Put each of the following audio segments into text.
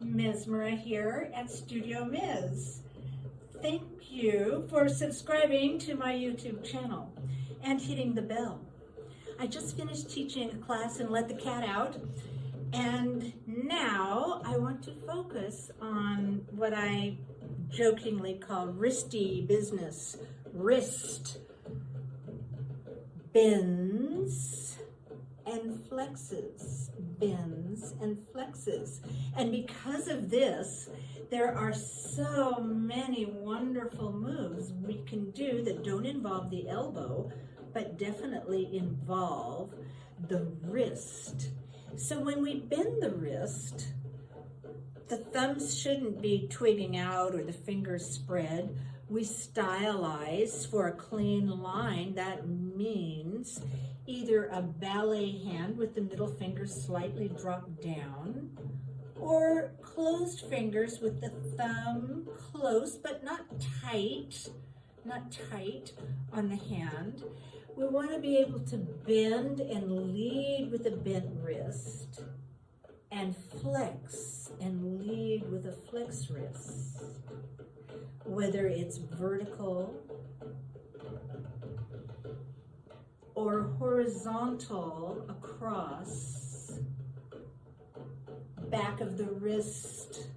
Mesmera here at Studio Ms. Thank you for subscribing to my YouTube channel and hitting the bell. I just finished teaching a class in Let the Cat Out, and now I want to focus on what I jokingly call wristy business. Wrist, bends and flexes, bends and flexes. And because of this, there are so many wonderful moves we can do that don't involve the elbow, but definitely involve the wrist. So when we bend the wrist, the thumbs shouldn't be twigging out or the fingers spread. We stylize for a clean line. That means either a ballet hand with the middle finger slightly dropped down, or closed fingers with the thumb close but not tight on the hand. We want to be able to bend and lead with a bent wrist, and flex and lead with a flex wrist. Whether it's vertical or horizontal across, back of the wrist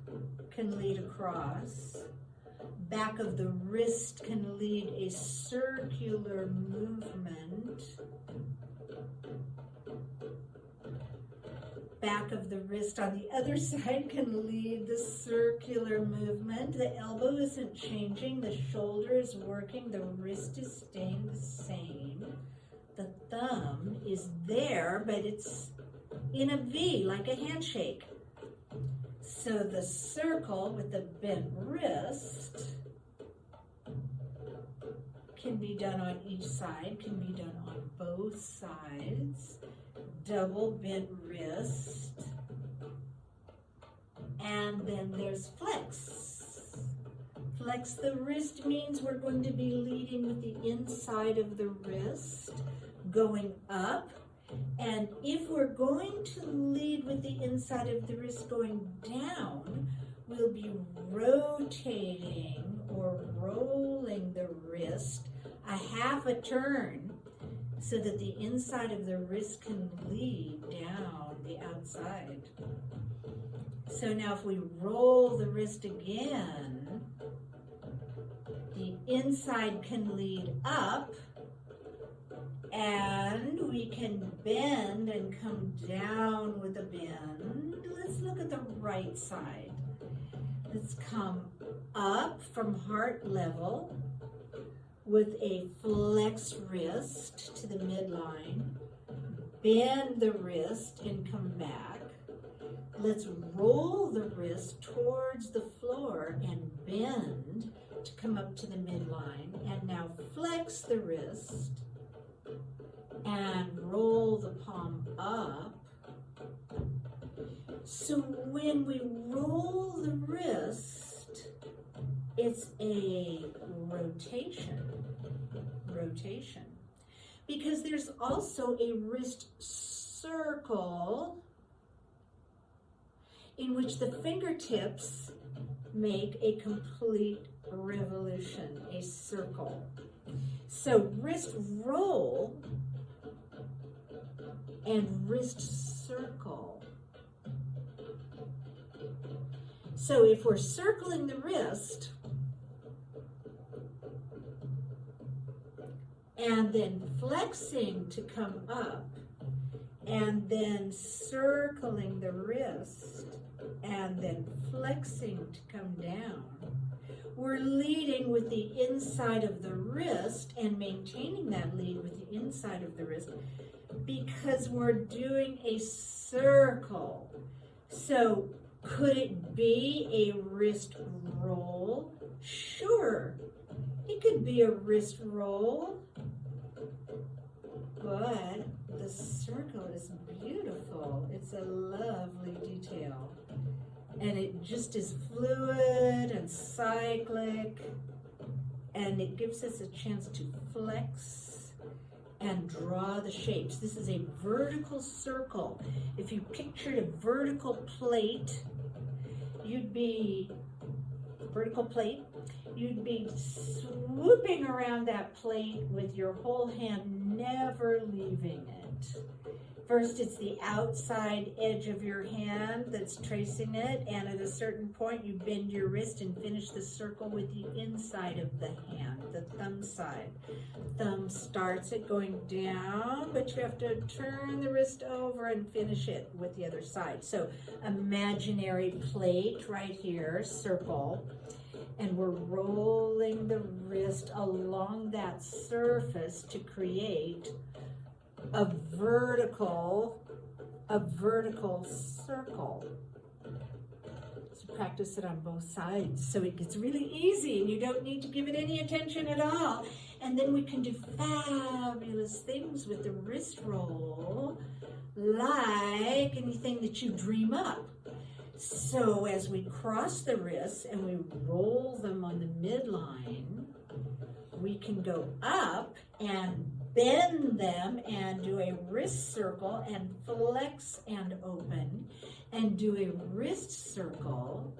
can lead across, back of the wrist can lead a circular movement, back of the wrist on the other side can lead the circular movement. The elbow isn't changing, the shoulder is working, the wrist is staying the same. The thumb is there, but it's in a V, like a handshake. So the circle with the bent wrist can be done on each side, can be done on both sides. Double bent wrist, and then there's flex. Flex the wrist means we're going to be leading with the inside of the wrist, going up, and if we're going to lead with the inside of the wrist going down, we'll be rotating or rolling the wrist a half a turn, so that the inside of the wrist can lead down the outside. So now if we roll the wrist again, the inside can lead up, and we can bend and come down with a bend. Let's look at the right side. Let's come up from heart level with a flex wrist to the midline, bend the wrist and come back. Let's roll the wrist towards the floor and bend to come up to the midline. And now flex the wrist and roll the palm up. So when we roll the wrist, it's a rotation, because there's also a wrist circle in which the fingertips make a complete revolution, a circle. So wrist roll and wrist circle. So if we're circling the wrist, and then flexing to come up, and then circling the wrist, and then flexing to come down, we're leading with the inside of the wrist and maintaining that lead with the inside of the wrist because we're doing a circle. So could it be a wrist roll? Sure, it could be a wrist roll, but the circle is beautiful. It's a lovely detail. And it just is fluid and cyclic, and it gives us a chance to flex and draw the shapes. This is a vertical circle. If you pictured a vertical plate you'd be vertical plate. You'd be swooping around that plate with your whole hand, never leaving it. First, it's the outside edge of your hand that's tracing it, and at a certain point, you bend your wrist and finish the circle with the inside of the hand, the thumb side. Thumb starts it going down, but you have to turn the wrist over and finish it with the other side. So, imaginary plate right here, circle, and we're rolling the wrist along that surface to create a vertical circle. So practice it on both sides so it gets really easy and you don't need to give it any attention at all. And then we can do fabulous things with the wrist roll, like anything that you dream up. So as we cross the wrists and we roll them on the midline, we can go up and bend them and do a wrist circle and flex and open and do a wrist circle.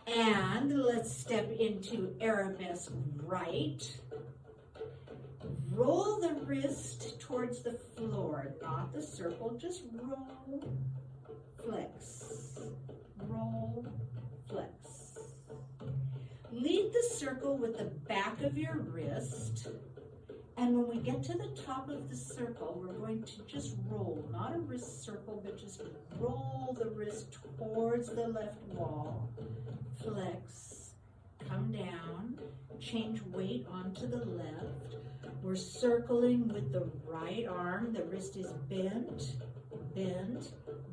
And let's step into arabesque right. Roll the wrist towards the floor, not the circle, just roll, flex, roll, flex. Lead the circle with the back of your wrist. And when we get to the top of the circle, we're going to just roll, not a wrist circle, but just roll the wrist towards the left wall, flex, come down, change weight onto the left. We're circling with the right arm, the wrist is bent, bent,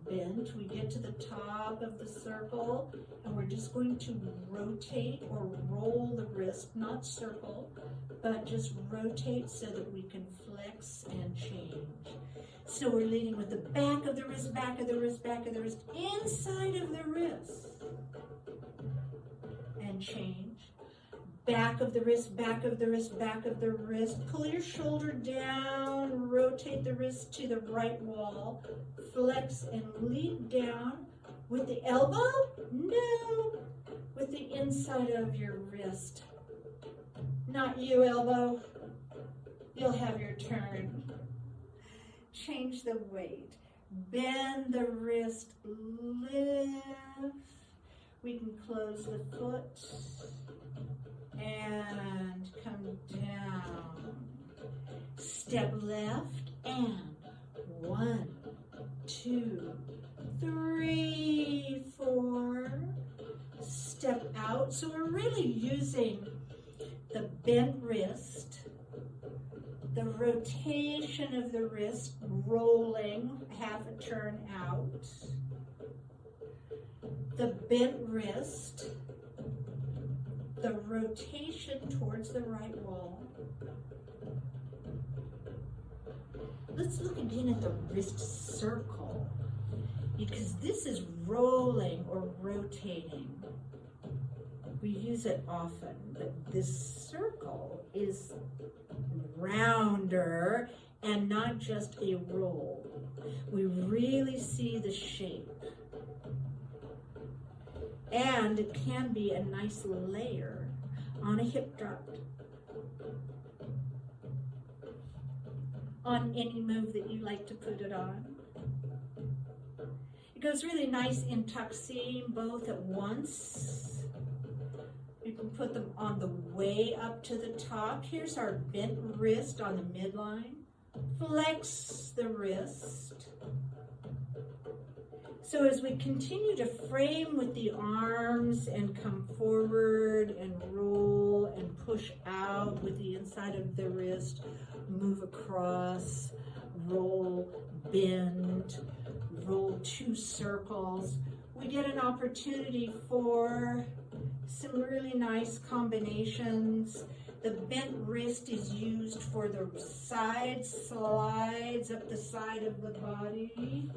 bent. We get to the top of the circle, and we're just going to rotate or roll the wrist, not circle, but just rotate so that we can flex and change. So we're leading with the back of the wrist, back of the wrist, back of the wrist, inside of the wrist. And change. Back of the wrist, back of the wrist, back of the wrist. Pull your shoulder down, rotate the wrist to the right wall, flex and lead down with the elbow? No, with the inside of your wrist. Not you, elbow. You'll have your turn. Change the weight. Bend the wrist, lift. We can close the foot and come down. Step left and 1, 2, 3, 4. Step out. So we're really using the bent wrist, the rotation of the wrist, rolling half a turn out, the bent wrist, the rotation towards the right wall. Let's look again at the wrist circle, because this is rolling or rotating. We use it often, but this circle is rounder and not just a roll. We really see the shape. And it can be a nice layer on a hip drop, on any move that you like to put it on. It goes really nice in tuxing both at once. You can put them on the way up to the top. Here's our bent wrist on the midline. Flex the wrist. So as we continue to frame with the arms and come forward and roll and push out with the inside of the wrist, move across, roll, bend, roll 2 circles, we get an opportunity for some really nice combinations. The bent wrist is used for the side slides up the side of the body.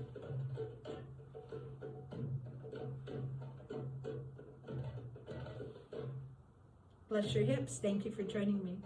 Bless your hips. Thank you for joining me.